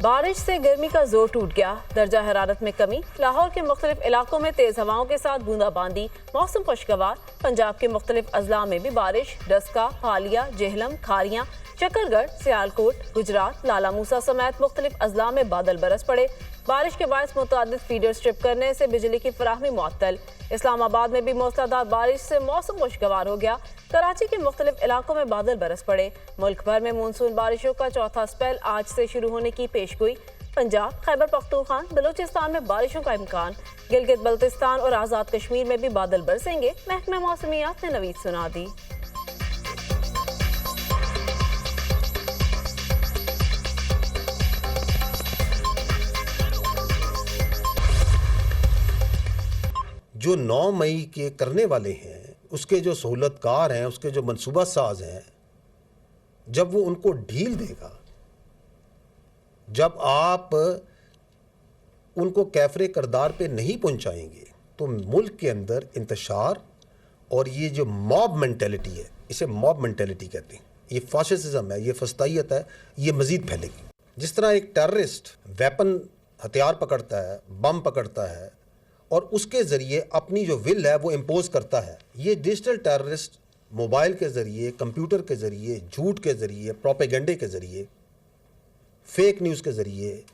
बारिश से गर्मी का जोर टूट गया, दर्जा हरारत में कमी। लाहौर के मुख्तलिफ इलाकों में तेज हवाओं के साथ बूंदाबांदी, मौसम खुशगवार। पंजाब के मुख्तलिफ अजला में भी बारिश। डस्का, हालिया, जेहलम, खारियां, चक्करगढ़, सियालकोट, गुजरात, लाला मूसा समेत मुख्तलिफ अजला में बादल बरस पड़े। बारिश के बायस मुतअद्दिद फीडर स्ट्रिप करने से बिजली की फराहमी मुअत्तल। इस्लामाबाद में भी मूसलाधार बारिश से मौसम खुशगवार हो गया। कराची के मुख्तलिफ इलाकों में बादल बरस पड़े। मुल्क भर में मानसून बारिशों का चौथा स्पेल आज से शुरू होने की पेशगोई। पंजाब, खैबर पख्तूनख्वा, बलूचिस्तान में बारिशों का इम्कान। गिलगित बल्तिस्तान और आज़ाद कश्मीर में भी बादल बरसेंगे, महकमा मौसमियात ने नवीद सुना दी। जो 9 मई के करने वाले हैं, उसके जो सहूलतकार हैं, उसके जो मनसूबा साज हैं, जब वो उनको ढील देगा, जब आप उनको कैफरे करदार पे नहीं पहुंचाएंगे, तो मुल्क के अंदर इंतशार और ये जो मॉब मेंटेलिटी है, इसे मॉब मेंटेलिटी कहते हैं, ये फाशिज्म है, ये फस्तायत है, ये मज़ीद फैलेगी। जिस तरह एक टेररिस्ट वेपन हथियार पकड़ता है, बम पकड़ता है और उसके ज़रिए अपनी जो विल है वो इम्पोज करता है, ये डिजिटल टेररिस्ट मोबाइल के ज़रिए, कंप्यूटर के ज़रिए, झूठ के ज़रिए, प्रोपेगेंडे के ज़रिए, फेक न्यूज़ के ज़रिए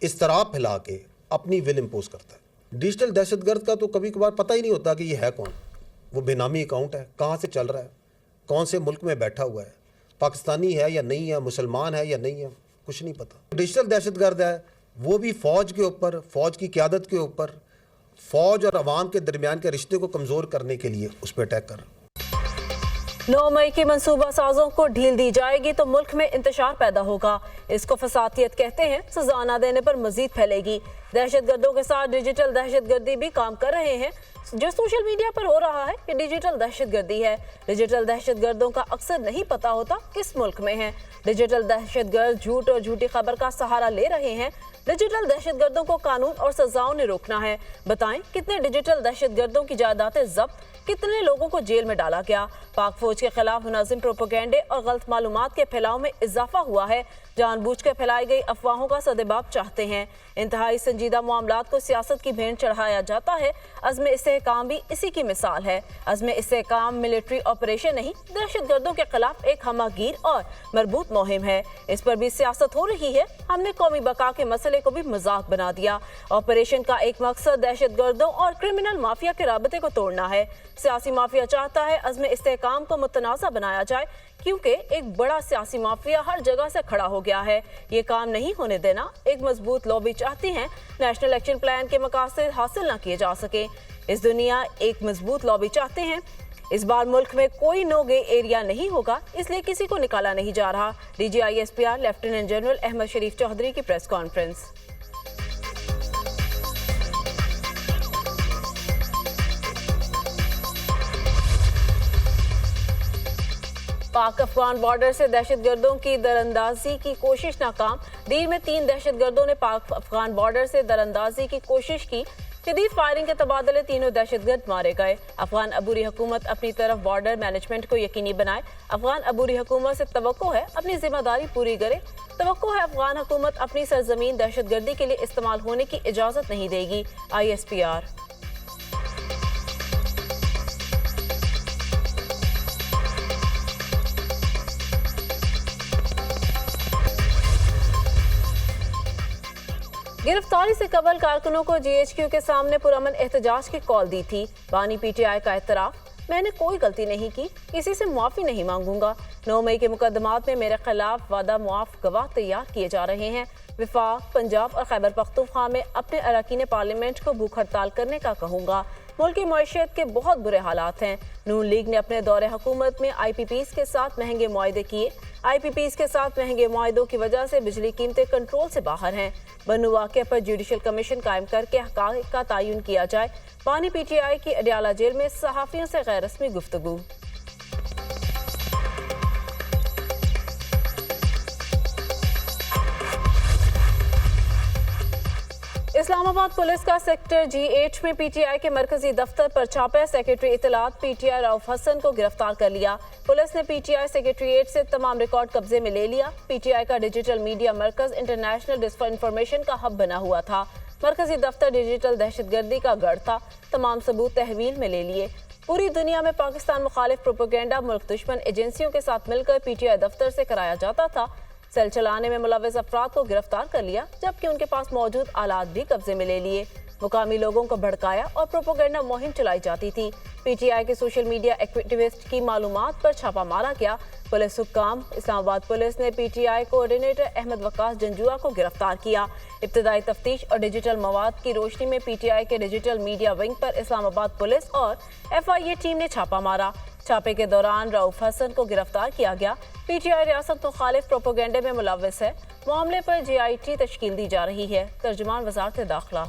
इस्तराब फैला के अपनी विल इम्पोज करता है। डिजिटल दहशतगर्द का तो कभी कभार पता ही नहीं होता कि ये है कौन। वो बेनामी अकाउंट है, कहाँ से चल रहा है, कौन से मुल्क में बैठा हुआ है, पाकिस्तानी है या नहीं है, मुसलमान है या नहीं है, कुछ नहीं पता। डिजिटल दहशतगर्द है वो भी फ़ौज के ऊपर, फ़ौज की क़यादत के ऊपर, फ़ौज और अवाम के दरमियान के रिश्ते को कमज़ोर करने के लिए उस पर अटैक कर रहा है। 9 मई की मंसूबा साजों को ढील दी जाएगी तो मुल्क में इंतशार पैदा होगा। इसको फसादियत कहते हैं। सजा न देने पर मजीद फैलेगी। दहशतगर्दों के साथ डिजिटल दहशतगर्दी भी काम कर रहे हैं। जो सोशल मीडिया पर हो रहा है ये डिजिटल दहशतगर्दी है। डिजिटल दहशतगर्दों का अक्सर नहीं पता होता किस मुल्क में है। डिजिटल दहशतगर्द झूठ और झूठी खबर का सहारा ले रहे हैं। डिजिटल दहशतगर्दों को कानून और सजाओं ने रोकना है। बताएं कितने डिजिटल दहशतगर्दों की जायदादें जब्त, कितने लोगों को जेल में डाला गया। पाक फौज के खिलाफ मुनाजिम प्रोपेगेंडे और गलत मालूमात के फैलाव में इजाफा हुआ है। जानबूझ कर फैलाई गई अफवाहों का सदेबाब चाहते हैं। इंतहाई संजीदा मामलात को सियासत की भेंट चढ़ाया जाता है। अज़्म इस्तेहकाम भी इसी की मिसाल है। अज़्म इस्तेहकाम मिलिट्री ऑपरेशन नहीं, दहशतगर्दों के खिलाफ एक हमागीर और मरबूत मुहिम है। इस पर भी सियासत हो रही है। हमने कौमी बका के मसले को भी मजाक बना दिया। ऑपरेशन का एक मकसद दहशतगर्दों और क्रिमिनल माफिया के राबते को तोड़ना है। सियासी माफिया चाहता है अज़्म इस्तेहकाम को मुतनाज़ा बनाया जाए, क्योंकि एक बड़ा सियासी माफिया हर जगह से खड़ा हो गया है। ये काम नहीं होने देना। एक मजबूत लॉबी चाहती है नेशनल एक्शन प्लान के मकासद हासिल न किए जा सके। इस दुनिया एक मजबूत लॉबी चाहते हैं। इस बार मुल्क में कोई नो गे एरिया नहीं होगा, इसलिए किसी को निकाला नहीं जा रहा। DGISPR लेफ्टिनेंट जनरल अहमद शरीफ चौधरी की प्रेस कॉन्फ्रेंस। पाक अफगान बॉर्डर से दहशतगर्दों की दरअंदाजी की कोशिश नाकाम। दीर में 3 दहशतगर्दों ने पाक अफगान बॉर्डर से दरअंदाजी की कोशिश की। शदीद फायरिंग के तबादले तीनों दहशतगर्द मारे गए। अफगान अबूरी हुकूमत अपनी तरफ बॉर्डर मैनेजमेंट को यकीनी बनाए। अफगान अबूरी हुकूमत से तवक्को है अपनी जिम्मेदारी पूरी करे। तवक्को है अफगान हुकूमत अपनी सरजमीन दहशतगर्दी के लिए इस्तेमाल होने की इजाज़त नहीं देगी। ISPR। गिरफ्तारी से कबल कारकुनों को GHQ के सामने पुरअमन एहतजाज की कॉल दी थी। बानी PTI का एतराफ़, मैंने कोई गलती नहीं की, किसी से मुआफ़ी नहीं मांगूंगा। 9 मई के मुकदमात में मेरे खिलाफ वादा मुआफ़ गवाह तैयार किए जा रहे हैं। विफाक, पंजाब और खैबर पख्तूनख्वा में अपने अरकान पार्लियामेंट को भूख हड़ताल करने का कहूँगा। मुल्क की मईशत के बहुत बुरे हालात हैं। नून लीग ने अपने दौरे हुकूमत में IPPs के साथ महंगे मुआहदे किए। IPPs के साथ महंगे मुआहदों की वजह से बिजली कीमतें कंट्रोल से बाहर हैं। बन्नू वाक़े पर जुडिशल कमीशन कायम करके हक़ाइक़ का तयन किया जाए। बानी PTI की अडियाला जेल में सहाफ़ियों से गैर रस्मी गुफ्तगू। इस्लामाबाद पुलिस का सेक्टर G8 में पीटीआई के मरकजी दफ्तर पर छापा। सेक्रेटरी इत्तलात पीटीआई रऊफ हसन को गिरफ्तार कर लिया। पुलिस ने पीटीआई सेक्रेटरीट से तमाम रिकॉर्ड कब्जे में ले लिया। पीटीआई का डिजिटल मीडिया मरकज इंटरनेशनल डिसइंफॉर्मेशन का हब बना हुआ था। मरकजी दफ्तर डिजिटल दहशतगर्दी का गढ़ था। तमाम सबूत तहवील में ले लिए। पूरी दुनिया में पाकिस्तान मुखालिफ प्रोपेगेंडा मुल्क दुश्मन एजेंसियों के साथ मिलकर पीटीआई दफ्तर से कराया जाता था। सेल चलाने में मुलव्वस अफराद को गिरफ्तार कर लिया, जबकि उनके पास मौजूद आलात भी कब्जे में ले लिए। मुकामी लोगों को भड़काया और प्रोपेगेंडा मुहिम चलाई जाती थी। पीटीआई के सोशल मीडिया एक्टिविस्ट की मालूमात पर छापा मारा गया। पुलिस हुक्काम इस्लामाबाद पुलिस ने पीटीआई कोऑर्डिनेटर अहमद वकास जंजुआ को गिरफ्तार किया। इब्तदाई तफ्तीश और डिजिटल मवाद की रोशनी में पीटीआई के डिजिटल मीडिया विंग पर इस्लामाबाद पुलिस और FIA टीम ने छापा मारा। छापे के दौरान रऊफ हसन को गिरफ्तार किया गया। पीटीआई रियासत मुखालिफ प्रोपेगेंडे में मुलव्वस है। मामले पर JIT तश्कील दी जा रही है। तर्जुमान वजारत दाखिला।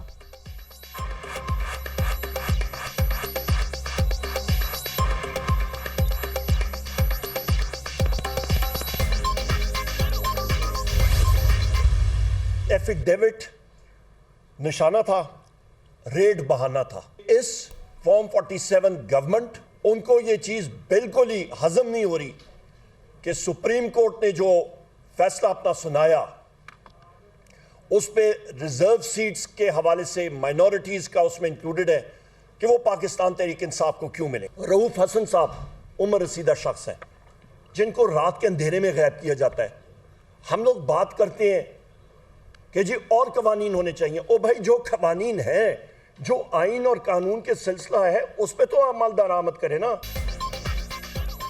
एफिडेविट निशाना था, रेड बहाना था। इस फॉर्म 47 गवर्नमेंट उनको ये चीज बिल्कुल ही हजम नहीं हो रही कि सुप्रीम कोर्ट ने जो फैसला अपना सुनाया उस पे रिजर्व सीट्स के हवाले से माइनॉरिटीज का उसमें इंक्लूडेड है कि वो पाकिस्तान तहरीक इंसाफ को क्यों मिले। रऊफ हसन साहब उम्र रसीदा शख्स है जिनको रात के अंधेरे में गैब किया जाता है। हम लोग बात करते हैं कि जी और कवानीन होने चाहिए। ओ भाई, जो कवानीन है, जो आइन और कानून के सिलसिला है, उस पे तो अमल दरामद करे ना।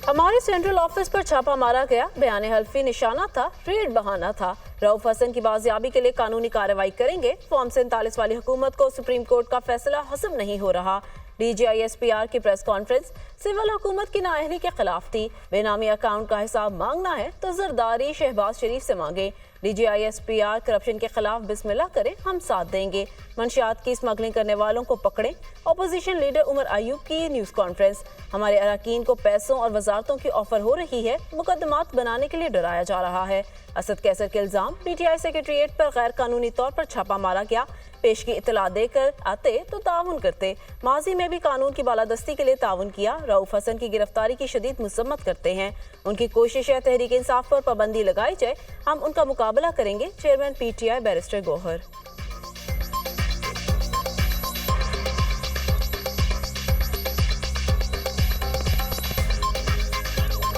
हमारे सेंट्रल ऑफिस पर छापा मारा गया। बयान हल्फी निशाना था, रेड बहाना था। रऊफ हसन की बाजियाबी के लिए कानूनी कार्रवाई करेंगे। फॉर्म 47 वाली हुकूमत को सुप्रीम कोर्ट का फैसला हजम नहीं हो रहा। DGISPR की प्रेस कॉन्फ्रेंस सिविल हुकूमत की नाअहली के खिलाफ थी। बेनामी अकाउंट का हिसाब मांगना है तो जरदारी शहबाज शरीफ से मांगे। DGISPR करप्शन के खिलाफ बिस्मिल्लाह करे, हम साथ देंगे। मंशियात की स्मगलिंग करने वालों को पकड़ें। अपोजिशन लीडर उमर अयूब की न्यूज़ कॉन्फ्रेंस। हमारे अरकान को पैसों और वजारतों की ऑफर हो रही है, मुकदमात बनाने के लिए डराया जा रहा है। असद कैसर के इल्जाम। PTI सेक्रेटरीट पर गैर कानूनी तौर पर छापा मारा गया। पेश की इतला देकर आते तो ताउन करते। माजी में भी कानून की बालादस्ती के लिए ताउन किया। रऊफ हसन की गिरफ्तारी की शदीद मजम्मत करते हैं। उनकी कोशिश है तहरीक इंसाफ पर पाबंदी लगाई जाए, हम उनका मुकाबला करेंगे। Chairman PTI barrister Gohar.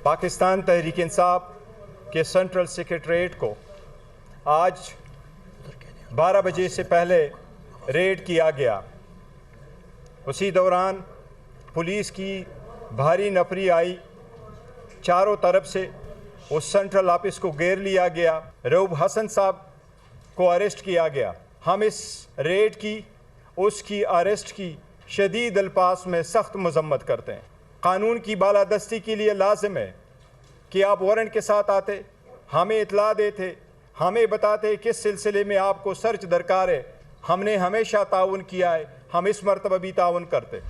Pakistan Tehreek Insaf के सेंट्रल सेक्रेटरीट को आज 12 बजे से पहले रेड किया गया। उसी दौरान पुलिस की भारी नफरी आई। चारों तरफ से उस सेंट्रल ऑफिस को घेर लिया गया। रऊफ हसन साहब को अरेस्ट किया गया। हम इस रेड की, उसकी अरेस्ट की शदीद अल्फाज में सख्त मजम्मत करते हैं। कानून की बालादस्ती के लिए लाजिम है कि आप वारंट के साथ आते, हमें इतला देते, हमें बताते किस सिलसिले में आपको सर्च दरकार है। हमने हमेशा ताउन किया है, हम इस मरतबा भी ताउन करते।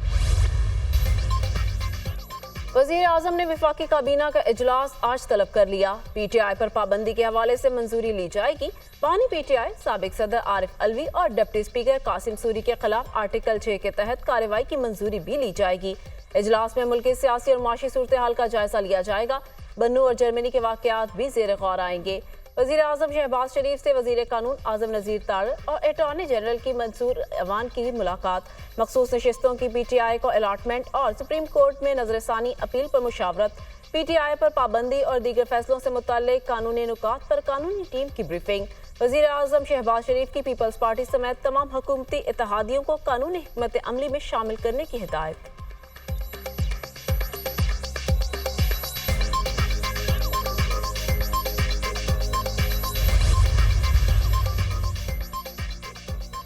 वज़ीर आज़म ने वफाकी काबीना का इजलास आज तलब कर लिया। PTI पर पाबंदी के हवाले से मंजूरी ली जाएगी। बानी PTI साबिक सदर आरिफ अलवी और डिप्टी स्पीकर कासिम सूरी के खिलाफ आर्टिकल 6 के तहत कार्रवाई की मंजूरी भी ली जाएगी। इजलास में मुल्क की सियासी और माशी सूरत हाल का जायजा लिया जाएगा। बन्नू और जर्मनी के वाकयात भी ज़ेर गौर आएंगे। वज़ीर आज़म शहबाज शरीफ से वज़ीर कानून आज़म नज़ीर तारड़ और अटॉर्नी जनरल की मंसूर अवान की मुलाकात। मखसूस नशिस्तों की PTI को अलाटमेंट और सुप्रीम कोर्ट में नजरसानी अपील पर मुशावरत। PTI पर पाबंदी और दीगर फैसलों से मुताल्लिक कानूनी नुकात पर कानूनी टीम की ब्रीफिंग। वज़ीर आज़म शहबाज शरीफ की पीपल्स पार्टी समेत तमाम हुकूमती इत्तेहादियों को कानूनी हिकमत अमली में शामिल करने की हिदायत।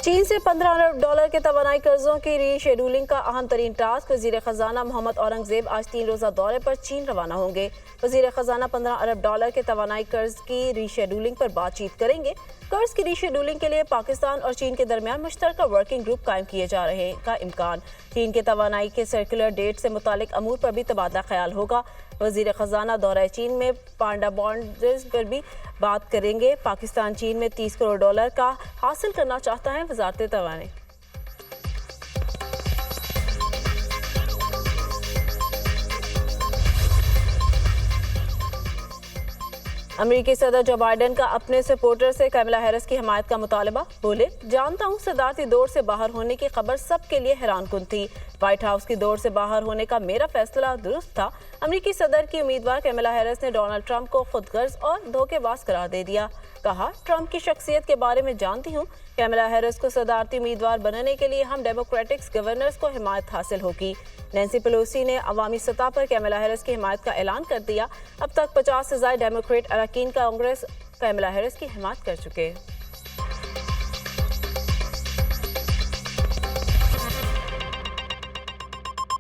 चीन से 15 अरब डॉलर के तवानाई कर्जों की रीशेड्यूलिंग का अहम तरीन टास्क। वज़ीर खजाना मोहम्मद औरंगजेब आज 3 रोज़ा दौरे पर चीन रवाना होंगे। वजीर खजाना 15 अरब डॉलर के तवानाई कर्ज की रीशेड्यूलिंग पर बातचीत करेंगे। कर्ज की रीशेड्यूलिंग के लिए पाकिस्तान और चीन के दरमियान मुश्तरका वर्किंग ग्रुप कायम किए जा रहे का इम्कान। चीन के तवानाई के सर्कुलर डेट से मुतालिक अमूर पर भी तबादला ख्याल होगा। वजीर खजाना दौरा चीन में पांडा बॉन्ड्स पर भी बात करेंगे। पाकिस्तान चीन में 30 करोड़ डॉलर का हासिल करना चाहता है। वजारत तवानाई अमेरिकी सदर जो बाइडेन का अपने सपोर्टर से कैमला हैरिस की हिमायत का मुतालबा। बोले, जानता हूँ सदारती दौर से बाहर होने की खबर सबके लिए हैरानकुन थी। व्हाइट हाउस की दौर से बाहर होने का मेरा फैसला दुरुस्त था। अमेरिकी सदर की उम्मीदवार कैमला हैरिस ने डोनाल्ड ट्रंप को खुदगर्ज और धोखेबाज करार दे दिया। कहा, ट्रंप की शख्सियत के बारे में जानती हूँ। कैमला हैरिस को सदारती उम्मीदवार बनने के लिए हम डेमोक्रेटिक्स गवर्नर्स को हिमायत हासिल होगी। नैन्सी पेलोसी ने अवामी सतह पर कैमला हैरिस की हिमायत का ऐलान कर दिया। अब तक 50 से ज़ायद डेमोक्रेट अरकान कांग्रेस कैमला हैरिस की हिमायत कर चुके हैं।